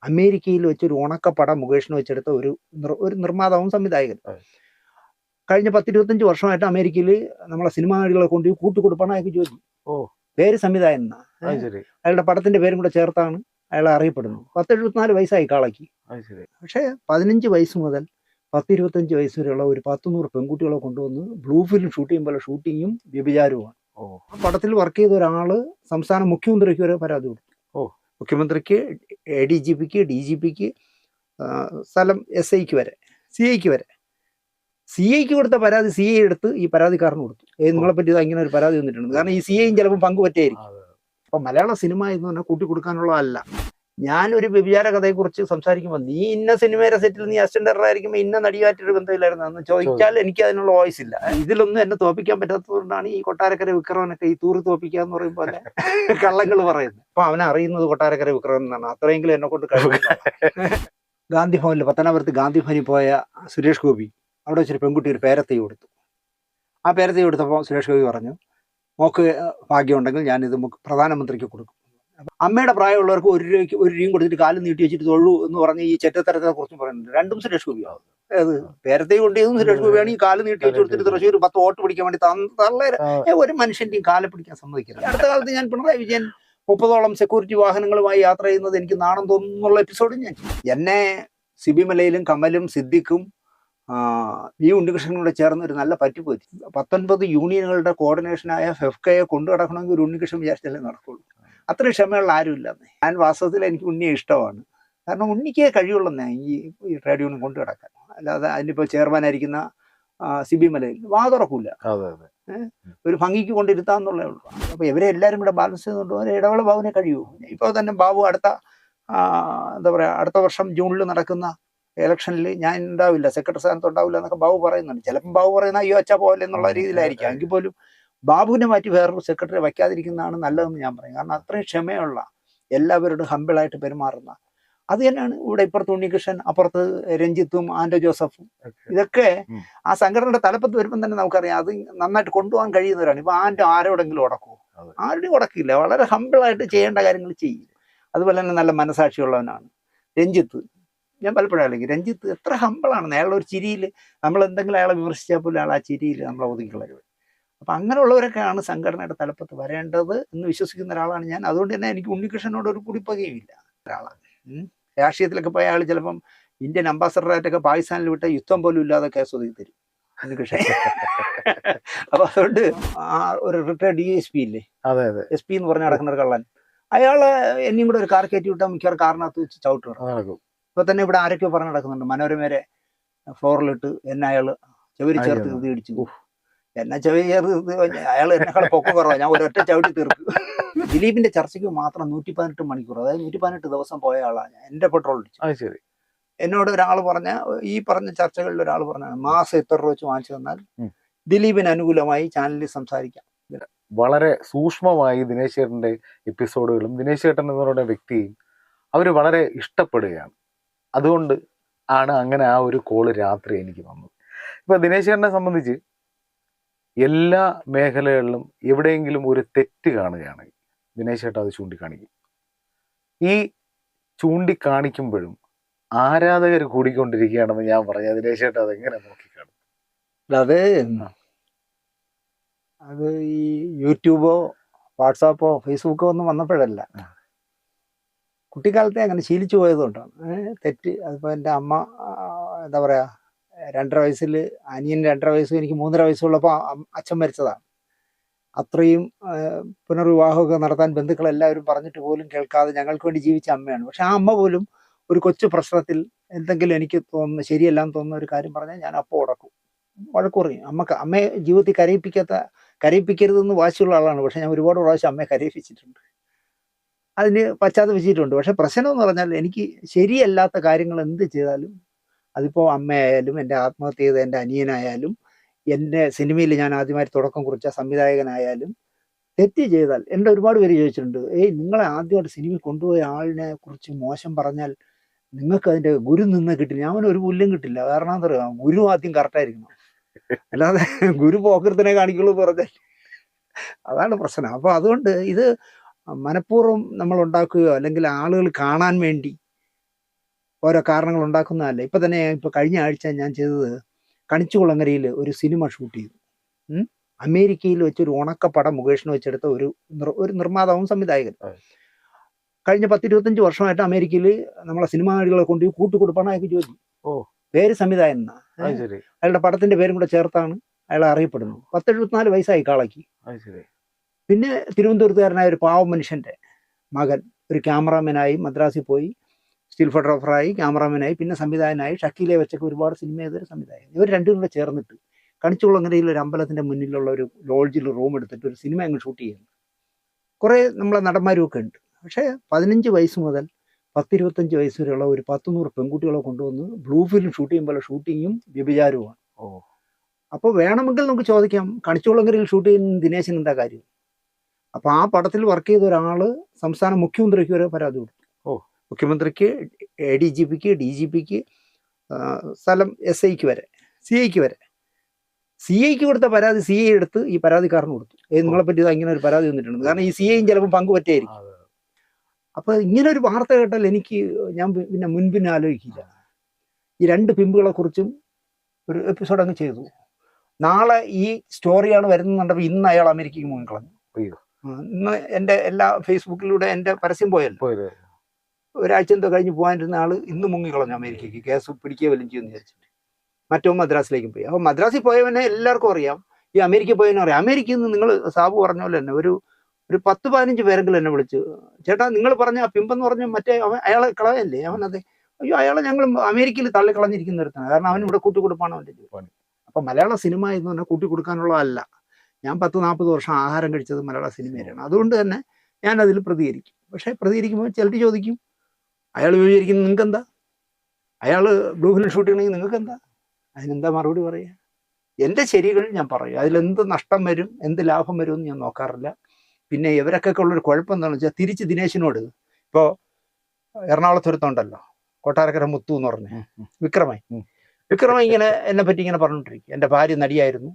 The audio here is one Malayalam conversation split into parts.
അമേരിക്കയിൽ വെച്ചൊരു ഉണക്കപ്പടം മുകേഷിനെ വെച്ചെടുത്ത ഒരു നിർമ്മാതാവും സംവിധായകൻ. കഴിഞ്ഞ 10-25 വർഷമായിട്ട് അമേരിക്കയിൽ നമ്മളെ സിനിമാ നടികളെ കൊണ്ട് കൂട്ടുകൊടുപ്പാണ് അയാൾക്ക് ജോലി. പേര് സംവിധായകൻ എന്നാ. അയാളുടെ പടത്തിന്റെ പേരും കൂടെ ചേർത്താണ് അയാളെ അറിയപ്പെടുന്നത്. 10-74 വയസ്സായി കാളയ്ക്ക്. പക്ഷേ 15 വയസ്സ് മുതൽ 10-25 വയസ്സ് വരെയുള്ള ഒരു 100 പെൺകുട്ടികളെ കൊണ്ടുവന്ന് ബ്ലൂ ഫിലിം ഷൂട്ട് ചെയ്യുമ്പോൾ ഷൂട്ടിങ്ങും വ്യഭിചാരവുമാണ്. ആ പടത്തിൽ വർക്ക് ചെയ്ത ഒരാള് സംസ്ഥാന മുഖ്യമന്ത്രിക്ക് വരെ പരാതി കൊടുത്തു. മുഖ്യമന്ത്രിക്ക്, ADGPക്ക്, DGPക്ക്, സ്ഥലം SIക്ക് വരെ, CIക്ക് വരെ. CIക്ക് കൊടുത്ത പരാതി CI എടുത്ത് ഈ പരാതിക്കാരന് കൊടുത്തു. നിങ്ങളെ പറ്റി ഇങ്ങനെ ഒരു പരാതി വന്നിട്ടുണ്ട്. കാരണം ഈ CIയും ചിലപ്പോൾ പങ്കുപറ്റായിരിക്കും. അപ്പൊ മലയാള സിനിമ എന്ന് പറഞ്ഞാൽ കൂട്ടിക്കൊടുക്കാനുള്ളതല്ല. ഞാനൊരു വ്യഭിചാര കഥയെക്കുറിച്ച് സംസാരിക്കുമ്പോൾ നീ ഇന്ന സിനിമയുടെ സെറ്റിൽ നീ അസിസ്റ്റന്റ് ഡയറക്ടർ ആയിരിക്കുമ്പോൾ ഇന്ന നടിയായിട്ടൊരു ബന്ധമില്ലായിരുന്നു എന്ന് ചോദിച്ചാൽ എനിക്ക് അതിനുള്ള വോയിസ് ഇല്ല. ഇതിലൊന്നും എന്നെ തോപ്പിക്കാൻ പറ്റാത്തതുകൊണ്ടാണ് ഈ കൊട്ടാരക്കര വിക്രമനൊക്കെ ഈ തൂറി തോപ്പിക്കാന്ന് പറയും പോലെ കള്ളങ്ങൾ പറയുന്നത്. അപ്പൊ അവനെ അറിയുന്നത് കൊട്ടാരക്കര വിക്രമൻ എന്നാണ്. അത്രയെങ്കിലും എന്നെ കൊണ്ട് കഴിവില്ല. ഗാന്ധി ഭവനിൽ, പത്തനാപുരത്ത് ഗാന്ധി ഭവനിൽ പോയ സുരേഷ് ഗോപി അവിടെ വെച്ചൊരു പെൺകുട്ടി ഒരു പേരത്തൈ കൊടുത്തു. ആ പേരത്തൈ കൊടുത്തപ്പോൾ സുരേഷ് ഗോപി പറഞ്ഞു, മോക്ക് ഭാഗ്യമുണ്ടെങ്കിൽ ഞാനിത് പ്രധാനമന്ത്രിക്ക് കൊടുക്കും. അമ്മയുടെ പ്രായമുള്ളവർക്ക് 1 രൂപയും കൊടുത്തിട്ട് കാലം നീട്ടി വെച്ചിട്ട് തൊഴു എന്ന് പറഞ്ഞ് ഈ ചെറ്റത്തരത്തെ കുറിച്ചും പറയുന്നുണ്ട്. രണ്ടും സുരേഷ് ഗോപിയാവും. അത് പേരത്തെ കൊണ്ടും സുരേഷ് ഗോപിയാണ്. ഈ കാല് നീട്ടി വെച്ച് കൊടുത്തിട്ട് തൃശ്ശൂർ 10 വോട്ട് പിടിക്കാൻ വേണ്ടി തള്ളേരെ ഒരു മനുഷ്യന്റെയും കാലെ പിടിക്കാൻ സമ്മതിക്കില്ല. അടുത്ത കാലത്ത് ഞാൻ പിണറായി വിജയൻ 30ഓളം സെക്യൂരിറ്റി വാഹനങ്ങളുമായി യാത്ര ചെയ്യുന്നത് എനിക്ക് നാണം തോന്നുന്നുള്ള എപ്പിസോഡും ഞാൻ. എന്നെ സിബി മലയിലും കമലും സിദ്ദിഖും ഈ ഉണ്ണികൃഷ്ണനും കൂടെ ചേർന്ന് ഒരു നല്ല പറ്റിപ്പോയി. 19 യൂണിയനുകളുടെ കോർഡിനേഷനായ ഫെഫ്കയെ കൊണ്ടു നടക്കണമെങ്കിൽ ഒരു ഉണ്ണികൃഷ്ണൻ വിചാരിച്ചാലേ നടക്കുള്ളൂ. അത്രയും ക്ഷമയുള്ള ആരുമില്ലെന്നേ. ഞാൻ വാസ്തവത്തിൽ എനിക്ക് ഉണ്ണിയെ ഇഷ്ടമാണ്. കാരണം ഉണ്ണിക്കേ കഴിയുള്ളന്നേ ഈ ട്രേഡ് യൂണിയൻ കൊണ്ടു കിടക്കാൻ. അല്ലാതെ അതിനിപ്പോൾ ചെയർമാനായിരിക്കുന്ന സിബി മലയിൽ വാ തുറക്കൂല. ഒരു ഭംഗിക്ക് കൊണ്ടിരുത്താന്നുള്ളേ ഉള്ളൂ. അപ്പോൾ ഇവരെ എല്ലാവരും കൂടെ ബാലൻസ് ചെയ്തുകൊണ്ട് ഒരു ഇടവേള ബാബുവിനെ കഴിയൂ. ഇപ്പോൾ തന്നെ ബാബു എന്താ പറയുക, അടുത്ത വർഷം ജൂണിൽ നടക്കുന്ന ഇലക്ഷനിൽ ഞാൻ ഉണ്ടാവില്ല, സെക്രട്ടറി സ്ഥാനത്ത് ഉണ്ടാവില്ല എന്നൊക്കെ ബാബു പറയുന്നുണ്ട്. ചിലപ്പം ബാബു പറയുന്ന അയ്യോ അച്ഛാ പോലെ എന്നുള്ള രീതിയിലായിരിക്കും. എങ്കിൽ പോലും ബാബുവിനെ മാറ്റി വേറൊരു സെക്രട്ടറി വയ്ക്കാതിരിക്കുന്നതാണ് നല്ലതെന്ന് ഞാൻ പറയും. കാരണം അത്രയും ക്ഷമയുള്ള, എല്ലാവരോടും ഹമ്പിളായിട്ട് പെരുമാറുന്ന, അത് തന്നെയാണ് ഇവിടെ. ഇപ്പുറത്ത് ഉണ്ണികൃഷ്ണൻ, അപ്പുറത്ത് രഞ്ജിത്തും ആൻഡോ ജോസഫും. ഇതൊക്കെ ആ സംഘടനയുടെ തലപ്പത്ത് വരുമ്പം തന്നെ നമുക്കറിയാം അത് നന്നായിട്ട് കൊണ്ടുപോകാൻ കഴിയുന്നവരാണ്. ഇപ്പൊ ആരോടെങ്കിലും ഉടക്കുമോ? ആരുടെയും ഉടക്കില്ല. വളരെ ഹമ്പിളായിട്ട് ചെയ്യേണ്ട കാര്യങ്ങൾ ചെയ്യും. അതുപോലെ തന്നെ നല്ല മനസാക്ഷിയുള്ളവനാണ് രഞ്ജിത്ത്. ഞാൻ പലപ്പോഴും അല്ലെങ്കിൽ രഞ്ജിത്ത് എത്ര ഹമ്പിളാണ്. അയാളുടെ ഒരു ചിരിയിൽ നമ്മൾ എന്തെങ്കിലും അയാളെ വിമർശിച്ചാൽ പോലും അയാൾ ആ ചിരിയിൽ നമ്മളെ ഒതുക്കിക്കളയും. അപ്പം അങ്ങനെയുള്ളവരൊക്കെയാണ് സംഘടനയുടെ തലപ്പത്ത് വരേണ്ടത് എന്ന് വിശ്വസിക്കുന്ന ഒരാളാണ് ഞാൻ. അതുകൊണ്ട് തന്നെ എനിക്ക് ഉണ്ണികൃഷ്ണനോട് ഒരു കുടിപ്പകയുമില്ല ഒരാളാണ്. രാഷ്ട്രീയത്തിലൊക്കെ പോയ ആൾ ചിലപ്പം ഇന്ത്യൻ അംബാസഡറായിട്ടൊക്കെ പാകിസ്ഥാനിൽ വിട്ട യുദ്ധം പോലും ഇല്ലാതെ കേസ് ഒതുക്കി തരും ഉണ്ണികൃഷ്ണൻ. അപ്പൊ അതുകൊണ്ട് ഒരു റിട്ടയർഡ് DSP ഇല്ലേ, SP എന്ന് പറഞ്ഞ് നടക്കുന്ന ഒരു കള്ളൻ, അയാള് എന്നെയും കൂടെ ഒരു കാർ കയറ്റി വിട്ടാൽ മിക്കവാറും കാറിനകത്ത് വെച്ച് ചവിട്ട് നടക്കും. ഇപ്പൊ തന്നെ ഇവിടെ ആരൊക്കെയോ പറഞ്ഞ് നടക്കുന്നുണ്ട്, മനോരമേരെ ഫ്ലോറിലിട്ട് എന്നെ അയാള് ചെവരി ചേർത്ത് ഇത് ഇടിച്ചു. എന്നെ ചെവരി ചേർത്ത് അയാൾ എന്നെക്കാൾ പൊക്കം കുറവാ, ഞാൻ ഒരൊറ്റ ചവിട്ടി തീർക്കും. ദിലീപിന്റെ ചർച്ചയ്ക്ക് മാത്രം 118 മണിക്കൂർ, അതായത് 118 ദിവസം പോയ ആളാണ് എന്റെ പെട്രോൾ അടിച്ചു. എന്നോട് ഒരാൾ ഈ പറഞ്ഞ ചർച്ചകളിൽ ഒരാൾ പറഞ്ഞാണ് മാസം എത്ര രൂപ വെച്ച് വാങ്ങിച്ചു തന്നാൽ ദിലീപിന് അനുകൂലമായി ചാനലിൽ സംസാരിക്കാം. വളരെ സൂക്ഷ്മമായി ദിനേശ് ചേട്ടന്റെ എപ്പിസോഡുകളും ദിനേശ് ചേട്ടൻ എന്ന് പറയുന്ന വ്യക്തിയും അവർ വളരെ ഇഷ്ടപ്പെടുകയാണ്. അതുകൊണ്ട് ആണ് അങ്ങനെ ആ ഒരു കോള് രാത്രി എനിക്ക് വന്നത്. ഇപ്പൊ ദിനേശ് ചേട്ടനെ സംബന്ധിച്ച് എല്ലാ മേഖലകളിലും എവിടെയെങ്കിലും ഒരു തെറ്റ് കാണുകയാണെങ്കിൽ ദിനേശ് ചേട്ടൻ അത് ചൂണ്ടിക്കാണിക്കും. ഈ ചൂണ്ടിക്കാണിക്കുമ്പോഴും ആരാധകർ കൂടിക്കൊണ്ടിരിക്കുകയാണെന്ന് ഞാൻ പറഞ്ഞ ദിനേശ് ചേട്ടൻ അതെങ്ങനെ നോക്കിക്കാണും? അത് ഈ യൂട്യൂബോ വാട്സാപ്പോ ഫേസ്ബുക്കോ ഒന്നും വന്നപ്പോഴല്ല, കുട്ടിക്കാലത്തെ അങ്ങനെ ശീലിച്ചു പോയതുകൊണ്ടാണ് തെറ്റ്. അതിപ്പോൾ എൻ്റെ അമ്മ എന്താ പറയുക, 2.5 വയസ്സിൽ അനിയൻ 2.5 വയസ്സും എനിക്ക് 3.5 വയസ്സുള്ളപ്പോൾ അച്ഛൻ മരിച്ചതാണ്. അത്രയും പുനർവിവാഹമൊക്കെ നടത്താൻ ബന്ധുക്കളെല്ലാവരും പറഞ്ഞിട്ട് പോലും കേൾക്കാതെ ഞങ്ങൾക്ക് വേണ്ടി ജീവിച്ച അമ്മയാണ്. പക്ഷെ ആ അമ്മ പോലും ഒരു കൊച്ചു പ്രശ്നത്തിൽ എന്തെങ്കിലും എനിക്ക് തോന്നുന്ന ശരിയല്ലാന്ന് തോന്നുന്ന ഒരു കാര്യം പറഞ്ഞാൽ ഞാൻ അപ്പോൾ ഉടക്കും, വഴക്ക് പറയും. അമ്മയെ ജീവിതത്തിൽ കരയിപ്പിക്കരുതെന്ന് വാശിയുള്ള ആളാണ്. പക്ഷെ ഞാൻ ഒരുപാട് പ്രാവശ്യം അമ്മയെ കരയിപ്പിച്ചിട്ടുണ്ട്, അതിന് പശ്ചാത്തപിച്ചിട്ടുണ്ട്. പക്ഷെ പ്രശ്നം എന്ന് പറഞ്ഞാൽ എനിക്ക് ശരിയല്ലാത്ത കാര്യങ്ങൾ എന്ത് ചെയ്താലും, അതിപ്പോൾ അമ്മയായാലും എൻ്റെ ആത്മഹത്യ ചെയ്ത എൻ്റെ അനിയനായാലും എൻ്റെ സിനിമയിൽ ഞാൻ ആദ്യമായി തുടക്കം കുറിച്ച സംവിധായകനായാലും, തെറ്റ് ചെയ്താൽ എൻ്റെ ഒരുപാട് പേര് ചോദിച്ചിട്ടുണ്ട്, നിങ്ങളെ ആദ്യമായിട്ട് സിനിമയിൽ കൊണ്ടുപോയ ആളിനെ കുറിച്ച് മോശം പറഞ്ഞാൽ നിങ്ങൾക്ക് അതിൻ്റെ ഗുരു നിന്ന് കിട്ടില്ല. ഞാൻ ഒരു പുല്ലും കിട്ടില്ല. കാരണം എന്താ പറയുക, ഗുരു ആദ്യം കറക്റ്റായിരിക്കണം, അല്ലാതെ ഗുരു പോക്കൃത്തിനെ കാണിക്കുള്ളൂ പറഞ്ഞാൽ അതാണ് പ്രശ്നം. അപ്പോൾ അതുകൊണ്ട് ഇത് മനഃപൂർവ്വം നമ്മൾ ഉണ്ടാക്കുകയോ അല്ലെങ്കിൽ ആളുകൾ കാണാൻ വേണ്ടി ഓരോ കാരണങ്ങൾ ഉണ്ടാക്കുന്നതല്ല. ഇപ്പം തന്നെ ഇപ്പോൾ കഴിഞ്ഞ ആഴ്ച ഞാൻ ചെയ്തത് കണിച്ചുകുളങ്ങരയിൽ ഒരു സിനിമ ഷൂട്ട് ചെയ്തു. അമേരിക്കയിൽ വെച്ചൊരു ഉണക്കപ്പടം മുകേഷിന് വെച്ചെടുത്ത ഒരു നിർമ്മാതാവും സംവിധായകൻ. കഴിഞ്ഞ 10-25 വർഷമായിട്ട് അമേരിക്കയിൽ നമ്മളെ സിനിമാ നടികളെ കൊണ്ട് കൂട്ടുകൊടുപ്പാണ് അയാൾക്ക് ജോലി. പേര് സംവിധായകൻ എന്നാ. അയാളുടെ പടത്തിന്റെ പേരും കൂടെ ചേർത്താണ് അയാൾ അറിയപ്പെടുന്നത്. 10-74 വയസ്സായി കാളയ്ക്ക്. പിന്നെ തിരുവനന്തപുരത്തുകാരനായ ഒരു പാവം മനുഷ്യന്റെ മകൻ ഒരു ക്യാമറാമാനായി മദ്രാസിൽ പോയി സ്റ്റിൽ ഫോട്ടോഗ്രാഫറായി, ക്യാമറാമാനായി, പിന്നെ സംവിധായകനായി. ഷക്കീലെ വെച്ചൊക്കെ ഒരുപാട് സിനിമ ചെയ്തൊരു സംവിധായകൻ. ഇവർ രണ്ടും കൂടെ ചേർന്നിട്ട് കണിച്ചുകുളങ്ങരയിൽ ഒരു അമ്പലത്തിന്റെ മുന്നിലുള്ള ഒരു ലോഡ്ജിൽ റൂം എടുത്തിട്ട് ഒരു സിനിമ അങ്ങ് ഷൂട്ട് ചെയ്യുന്നു. കുറേ നമ്മളെ നടന്മാരും ഒക്കെ ഉണ്ട്. പക്ഷേ 15 വയസ്സ് മുതൽ 10-25 വയസ്സ് വരെയുള്ള ഒരു 100-100 പെൺകുട്ടികളെ കൊണ്ടുവന്ന് ബ്ലൂ ഫിലിം ഷൂട്ട് ചെയ്യുമ്പോൾ ഷൂട്ടിങ്ങും വ്യഭിചാരവുമാണ്. അപ്പോൾ വേണമെങ്കിൽ നമുക്ക് ചോദിക്കാം, കണിച്ചുകുളങ്ങരയിൽ ഷൂട്ട് ചെയ്യുന്ന ദിനേശന് എന്താ കാര്യം? അപ്പോൾ ആ പടത്തിൽ വർക്ക് ചെയ്ത ഒരാൾ സംസ്ഥാന മുഖ്യമന്ത്രിക്ക് വരെ പരാതി കൊടുത്തു. മുഖ്യമന്ത്രിക്ക്, ADGPക്ക്, DGPക്ക്, സ്ഥലം SIക്ക് വരെ, CIക്ക് വരെ. CIക്ക് കൊടുത്ത പരാതി CI എടുത്ത് ഈ പരാതിക്കാരന് കൊടുത്തു. നിങ്ങളെ പറ്റി ഇങ്ങനെ ഒരു പരാതി വന്നിട്ടുണ്ട്. കാരണം ഈ CIയും ചിലപ്പോൾ പങ്കുപറ്റായിരിക്കും. അപ്പോൾ ഇങ്ങനെ ഒരു വാർത്ത കേട്ടാൽ ഞാൻ പിന്നെ മുൻപിനെ ആലോചിക്കില്ല. ഈ 2 പിമ്പുകളെ കുറിച്ചും ഒരു എപ്പിസോഡ് അങ്ങ് ചെയ്തു. നാളെ ഈ സ്റ്റോറിയാണ് വരുന്നുണ്ടെങ്കിൽ ഇന്ന് അയാൾ അമേരിക്കയ്ക്ക് മുങ്ങിക്കളഞ്ഞു. ഇന്ന് എൻ്റെ എല്ലാ ഫേസ്ബുക്കിലൂടെ എൻ്റെ പരസ്യം പോയല്ലോ. ഒരാഴ്ച എന്തോ കഴിഞ്ഞ് പോകാനിരുന്ന ആള് ഇന്ന് മുങ്ങിക്കളഞ്ഞു അമേരിക്കയ്ക്ക്. കേസ് പിടിക്കുക വല്ലതും ചെയ്യുമെന്ന് വിചാരിച്ചിട്ട്. മറ്റോ മദ്രാസിലേക്കും പോയി. അപ്പോൾ മദ്രാസിൽ പോയവനെ എല്ലാവർക്കും അറിയാം, ഈ അമേരിക്കയിൽ പോയവനെ അറിയാം. അമേരിക്കയിൽ നിന്ന് നിങ്ങൾ സാബു പറഞ്ഞ പോലെ തന്നെ ഒരു 10-15 പേരെങ്കിലും എന്നെ വിളിച്ചു, ചേട്ടാ നിങ്ങൾ പറഞ്ഞ ആ പിമ്പെന്ന് പറഞ്ഞ മറ്റേ അയാളെ കളയല്ലേ? അവനതെ, അയ്യോ അയാളെ ഞങ്ങൾ അമേരിക്കയിൽ തള്ളിക്കളഞ്ഞിരിക്കുന്ന ഒരുത്താണ്. കാരണം അവൻ ഇവിടെ കൂട്ടിക്കൊടുപ്പാണ് അവൻ്റെ ജോലി. അപ്പം മലയാള സിനിമ എന്ന് പറഞ്ഞാൽ കൂട്ടിക്കൊടുക്കാനുള്ളതല്ല. ഞാൻ 10-40 വർഷം ആഹാരം കഴിച്ചത് മലയാള സിനിമയിലാണ്. അതുകൊണ്ട് തന്നെ ഞാൻ അതിൽ പ്രതികരിക്കും. പക്ഷേ പ്രതികരിക്കുമ്പോൾ ചിലർ ചോദിക്കും, അയാൾ വിചാരിക്കുന്നത് നിങ്ങൾക്ക് എന്താ, അയാൾ ബ്ലൂ ഫിലിം ഷൂട്ട് ചെയ്യണമെങ്കിൽ നിങ്ങൾക്ക് എന്താ? അതിനെന്താ മറുപടി പറയുക? എൻ്റെ ശരികൾ ഞാൻ പറയും. അതിലെന്ത് നഷ്ടം വരും, എന്ത് ലാഭം വരും എന്ന് ഞാൻ നോക്കാറില്ല. പിന്നെ ഇവരൊക്കെ ഉള്ളൊരു കുഴപ്പം എന്താണെന്ന് വെച്ചാൽ, തിരിച്ച് ദിനേശിനോട് ഇപ്പോൾ എറണാകുളത്തൊരുത്തുണ്ടല്ലോ, കൊട്ടാരക്കര മുത്തു എന്ന് പറഞ്ഞ വിക്രമ ഇങ്ങനെ എന്നെ പറ്റി ഇങ്ങനെ പറഞ്ഞുകൊണ്ടിരിക്കും. എൻ്റെ ഭാര്യ നടിയായിരുന്നു,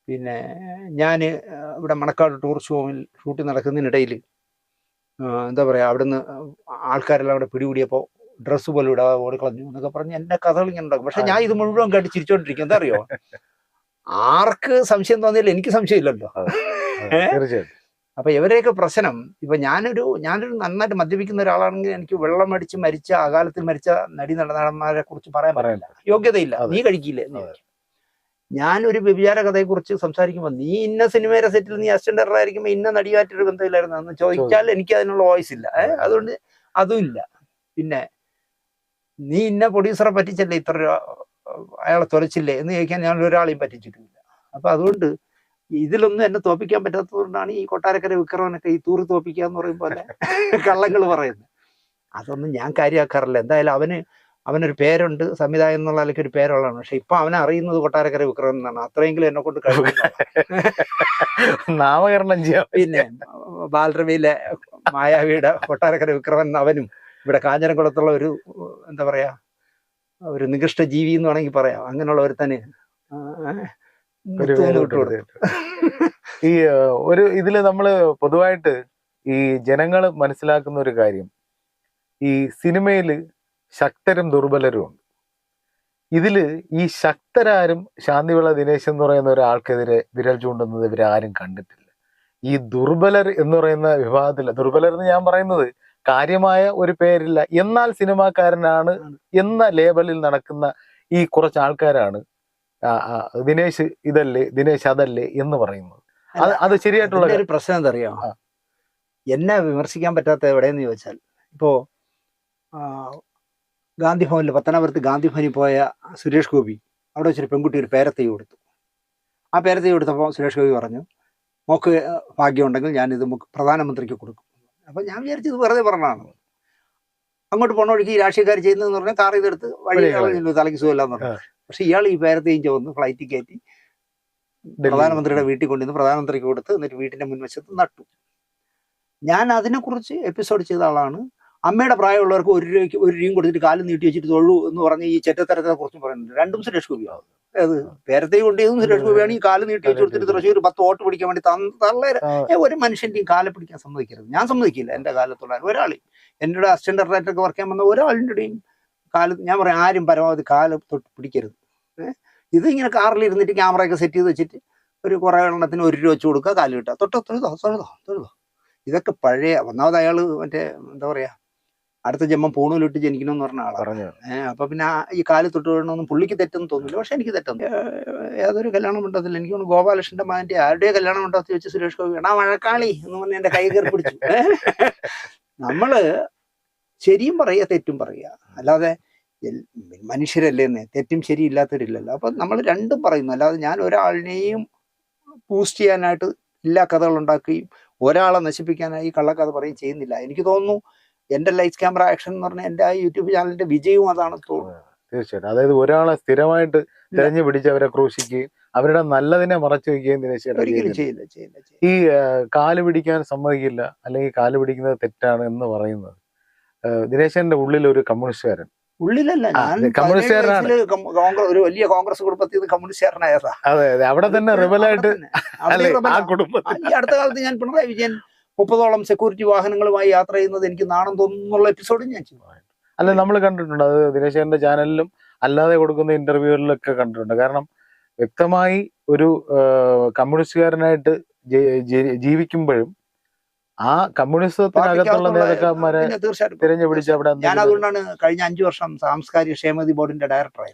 പിന്നെ ഞാൻ ഇവിടെ മണക്കാട് ടൂറിസ്റ്റ് ഹോമിൽ ഷൂട്ടിംഗ് നടക്കുന്നതിനിടയിൽ എന്താ പറയുക, അവിടുന്ന് ആൾക്കാരെല്ലാം അവിടെ പിടികൂടിയപ്പോൾ ഡ്രസ്സ് പോലും ഇടാതെ ഓടിക്കളഞ്ഞു എന്നൊക്കെ പറഞ്ഞ് എൻ്റെ കഥകൾ ഇങ്ങനെ ഉണ്ടാക്കും. പക്ഷെ ഞാൻ ഇത് മുഴുവൻ കേട്ട് ചിരിച്ചോണ്ടിരിക്കും. എന്താ അറിയോ, ആർക്ക് സംശയം തോന്നിയില്ല, എനിക്ക് സംശയമില്ലല്ലോ. അപ്പൊ ഇവരെയൊക്കെ പ്രശ്നം, ഇപ്പൊ ഞാനൊരു നന്നായിട്ട് മദ്യപിക്കുന്ന ഒരാളാണെങ്കിൽ എനിക്ക് വെള്ളം അടിച്ച് മരിച്ച, അകാലത്തിൽ മരിച്ച നടന്മാരെ കുറിച്ച് പറയാൻ പറ്റില്ല, യോഗ്യതയില്ല. നീ കഴിക്കില്ലേ എന്ന് ചോദിക്കും. ഞാനൊരു വ്യഭിചാര കഥയെ കുറിച്ച് സംസാരിക്കുമ്പോൾ, നീ ഇന്ന സിനിമയുടെ സെറ്റിൽ നീ അസിസ്റ്റന്റ് ഡയറക്ടർ ആയിരിക്കുമ്പോൾ ഇന്ന നടിയായിട്ടൊരു ബന്ധമില്ലായിരുന്നു എന്ന് ചോദിച്ചാൽ എനിക്ക് അതിനുള്ള വോയിസ് ഇല്ല. അതുകൊണ്ട് അതും ഇല്ല. പിന്നെ നീ ഇന്ന പ്രൊഡ്യൂസറെ പറ്റിച്ചല്ലേ ഇത്ര അയാളെ തുലച്ചില്ലേ എന്ന് ചോദിക്കാൻ ഞാൻ ഒരാളെയും പറ്റിച്ചിട്ടില്ല. അപ്പൊ അതുകൊണ്ട് ഇതിലൊന്നും എന്നെ തോപ്പിക്കാൻ പറ്റാത്തതുകൊണ്ടാണ് ഈ കൊട്ടാരക്കര വിക്രമനൊക്കെ ഈ തൂറി തോപ്പിക്കുക എന്ന് പറയുമ്പോൾ കള്ളങ്ങൾ പറയുന്നത്. അതൊന്നും ഞാൻ കാര്യമാക്കാറില്ല. എന്തായാലും അവനൊരു പേരുണ്ട്, സംവിധായകൻ എന്നുള്ള നിലയ്ക്ക് ഒരു പേരുള്ളതാണ്. പക്ഷെ ഇപ്പൊ അവനെ അറിയുന്നത് കൊട്ടാരക്കര വിക്രമൻ എന്നാണ്. അത്രയെങ്കിലും എന്നെ കൊണ്ട് നാമകരണം ചെയ്യാം. പിന്നെ ബാലരവിയിലെ മായാവിയുടെ കൊട്ടാരക്കര വിക്രമൻ അവനും ഇവിടെ കാഞ്ഞിരംകുളത്തുള്ള ഒരു എന്താ പറയാ, ഒരു നികൃഷ്ട ജീവി എന്ന് വേണമെങ്കിൽ പറയാം. അങ്ങനെയുള്ള ഒരുത്തന് ഈ ഒരു ഇതില് നമ്മള് പൊതുവായിട്ട് ഈ ജനങ്ങൾ മനസ്സിലാക്കുന്ന ഒരു കാര്യം, ഈ സിനിമയില് ശക്തരും ദുർബലരും ഉണ്ട്. ഇതില് ഈ ശക്തരാരും ശാന്തിവിള ദിനേശ് എന്ന് പറയുന്ന ഒരാൾക്കെതിരെ വിരൽ ചൂണ്ടുന്നത് ഇവരാരും കണ്ടിട്ടില്ല. ഈ ദുർബലർ എന്ന് പറയുന്ന വിഭാഗത്തില്, ദുർബലർ എന്ന് ഞാൻ പറയുന്നത് കാര്യമായ ഒരു പേരില്ല, എന്നാൽ സിനിമാക്കാരനാണ് എന്ന ലേബലിൽ നടക്കുന്ന ഈ കുറച്ച് ആൾക്കാരാണ് ദിനേശ് ഇതല്ലേ, ദിനേശ് അതല്ലേ എന്ന് പറയുന്നത്. അത് ശരിയായിട്ടുള്ള ഒരു പ്രശ്നം എന്താ അറിയാം, എന്നെ വിമർശിക്കാൻ പറ്റാത്ത എവിടെയെന്ന് ചോദിച്ചാൽ, ഇപ്പോ ഗാന്ധി ഭവനിൽ, പത്തനാപുരത്ത് ഗാന്ധി ഭവനിൽ പോയ സുരേഷ് ഗോപി അവിടെ വെച്ചൊരു പെൺകുട്ടി ഒരു പേരത്തൈ കൊടുത്തു. ആ പേരത്തൈ കൊടുത്തപ്പോൾ സുരേഷ് ഗോപി പറഞ്ഞു, മോക്ക് ഭാഗ്യമുണ്ടെങ്കിൽ ഞാനിത് പ്രധാനമന്ത്രിക്ക് കൊടുക്കും. അപ്പം ഞാൻ വിചാരിച്ചത് വെറുതെ പറഞ്ഞതാണ്. അങ്ങോട്ട് പോണ വഴിക്ക് ഈ രാഷ്ട്രീയക്കാർ ചെയ്യുന്നതെന്ന് പറഞ്ഞാൽ കാർ ഇതെടുത്ത് വഴി തലയ്ക്ക് സുഖമില്ലാന്ന് പറഞ്ഞു. പക്ഷെ ഇയാൾ ഈ പേരത്തെയും ചുവന്ന് ഫ്ലൈറ്റിൽ കയറ്റി പ്രധാനമന്ത്രിയുടെ വീട്ടിൽ കൊണ്ടുവന്ന് പ്രധാനമന്ത്രിക്ക് കൊടുത്ത് എന്നിട്ട് വീട്ടിന്റെ മുൻവശത്ത് നട്ടു. ഞാൻ അതിനെക്കുറിച്ച് എപ്പിസോഡ് ചെയ്ത ആളാണ്. അമ്മയുടെ പ്രായമുള്ളവർക്ക് 1 രൂപയും കൊടുത്തിട്ട് കാലം നീട്ടി വെച്ചിട്ട് തൊഴു എന്ന് പറഞ്ഞ് ഈ ചെറ്റത്തരത്തെ കുറിച്ച് പറയുന്നുണ്ട്. രണ്ടും സുരേഷ് ഗോപിയാവും. അത് പേരത്തെ കൊണ്ടും സുരേഷ് ഗോപിയാണ്. ഈ കാല് നീട്ടി വെച്ച് കൊടുത്തിട്ട് തൃശ്ശൂർ 10 വോട്ട് പിടിക്കാൻ വേണ്ടി തള്ളേരെ ഒരു മനുഷ്യന്റെയും കാലെ പിടിക്കാൻ സമ്മതിക്കരുത്. ഞാൻ സമ്മതിക്കില്ല. എന്റെ കാലത്തുള്ള ഒരാളെയും, എൻ്റെ അസിസ്റ്റന്റ് ഡയറക്ടറൊക്കെ വർക്ക് ചെയ്യാൻ വന്ന ഒരാളിൻ്റെയും കാല് ഞാൻ പറയാം ആരും പരമാവധി കാല് തൊട്ട് പിടിക്കരുത്. ഇത് ഇങ്ങനെ കാറിൽ ഇരുന്നിട്ട് ക്യാമറയൊക്കെ സെറ്റ് ചെയ്ത് വെച്ചിട്ട് ഒരു കുറേ എണ്ണത്തിന് 1 രൂപ വെച്ച് കൊടുക്കുക, കാല് കിട്ടുക, തൊഴുതോ. ഇതൊക്കെ പഴയ ഒന്നാമത് അയാൾ മറ്റേ എന്താ പറയാ അടുത്ത ജന്മം പൂണൂലിട്ട് ജനിക്കണമെന്ന് പറഞ്ഞ ആളാണ്. അപ്പൊ പിന്നെ ഈ കാല് തൊട്ട് വീഴണമെന്നും പുള്ളിക്ക് തെറ്റെന്ന് തോന്നില്ല, പക്ഷെ എനിക്ക് തെറ്റൊന്നും. ഏതൊരു കല്യാണ മണ്ഡപത്തിൽ എനിക്ക് തോന്നുന്നു ഗോപാലകൃഷ്ണന്റെ മകന്റെ ആരുടെയോ കല്യാണ മണ്ഡപത്തിൽ വെച്ച് സുരേഷ് ഗോപി എടാ മഴക്കാളി എന്ന് പറഞ്ഞ് എന്റെ കൈ കയറി പിടിച്ചു. നമ്മള് ശരിയും പറയുക തെറ്റും പറയുക, അല്ലാതെ മനുഷ്യരല്ലേന്ന് തെറ്റും ശരി ഇല്ലാത്തവരില്ലല്ലോ. അപ്പൊ നമ്മൾ രണ്ടും പറയുന്നു, അല്ലാതെ ഞാൻ ഒരാളിനെയും ബൂസ്റ്റ് ചെയ്യാനായിട്ട് എല്ലാ കഥകൾ ഉണ്ടാക്കുകയും ഒരാളെ നശിപ്പിക്കാനായി കള്ളക്കഥ പറയുകയും ചെയ്യുന്നില്ല. എനിക്ക് തോന്നുന്നു എന്റെ ലൈറ്റ്സ് ക്യാമറ ആക്ഷൻ എന്ന് പറഞ്ഞ എന്റെ ആ യൂട്യൂബ് ചാനലിന്റെ വിജയവും അതാണ് തോന്നുന്നത്. തീർച്ചയായിട്ടും. അതായത് ഒരാളെ സ്ഥിരമായിട്ട് തെരഞ്ഞു പിടിച്ച് അവരെ ക്രൂശിക്കുകയും അവരുടെ നല്ലതിനെ മറച്ചു വയ്ക്കുകയും ഒരിക്കലും ചെയ്യില്ല. ഈ കാല് പിടിക്കാൻ സമ്മതിക്കില്ല, അല്ലെങ്കിൽ കാല് പിടിക്കുന്നത് തെറ്റാണ് എന്ന് പറയുന്നത് ദിനേശന്റെ ഉള്ളിൽ ഒരു കമ്മ്യൂണിസ്റ്റുകാരൻ ഉള്ളിലല്ല, ഞാൻ കമ്മ്യൂണിസ്റ്റുകാരനാണ്. ഒരു വലിയ കോൺഗ്രസ് കുടുംബത്തിൽ നിന്ന് കമ്മ്യൂണിസ്റ്റുകാരനായതാ. അതെ, അവിടെ തന്നെ റിബലായിട്ട് ആ കുടുംബത്തിൽ. ഈ അടുത്ത കാലത്ത് ഞാൻ പിണറായി വിജയൻ 30ഓളം സെക്യൂരിറ്റി വാഹനങ്ങളുമായി യാത്ര ചെയ്യുന്നത് എനിക്ക് നാണം തോന്നുന്നുള്ള എപ്പിസോഡും ഞാൻ ചെയ്തു. അല്ല, നമ്മൾ കണ്ടിട്ടുണ്ട്, അത് ദിനേശന്റെ ചാനലിലും അല്ലാതെ കൊടുക്കുന്ന ഇന്റർവ്യൂകളിലൊക്കെ കണ്ടിട്ടുണ്ട്. കാരണം വ്യക്തമായി ഒരു കമ്മ്യൂണിസ്റ്റുകാരനായിട്ട് ജീവിക്കുമ്പോഴും ആ കമ്മ്യൂണിസത്തിനകത്തുള്ള നേതാക്കന്മാരെ തിരഞ്ഞു പിടിച്ച് അവിടെ. ഞാൻ അതുകൊണ്ടാണ് കഴിഞ്ഞ 5 വർഷം സാംസ്കാരിക ക്ഷേമനിധി ബോർഡിന്റെ ഡയറക്ടറായി.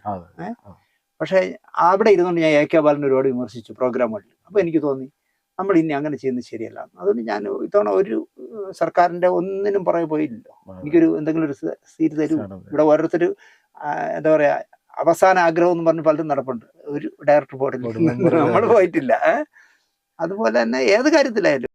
പക്ഷെ അവിടെ ഇരുന്നുകൊണ്ട് ഞാൻ AK ബാലൻ ഒരുപാട് വിമർശിച്ചു പ്രോഗ്രാമുകളിൽ. അപ്പൊ എനിക്ക് തോന്നി നമ്മൾ ഇനി അങ്ങനെ ചെയ്യുന്നത് ശരിയല്ല. അതുകൊണ്ട് ഞാൻ ഇത്തവണ ഒരു സർക്കാരിന്റെ ഒന്നിനും പുറകെ പോയില്ലല്ലോ. എനിക്കൊരു എന്തെങ്കിലും ഒരു സീറ്റ് തരൂ. ഇവിടെ ഓരോരുത്തർ എന്താ പറയാ അവസാന ആഗ്രഹം എന്ന് പറഞ്ഞ് പലരും നടപ്പുണ്ട്. ഒരു ഡയറക്ടർ ബോർഡിൽ നമ്മൾ പോയിട്ടില്ല. അതുപോലെ തന്നെ ഏത് കാര്യത്തിലായാലും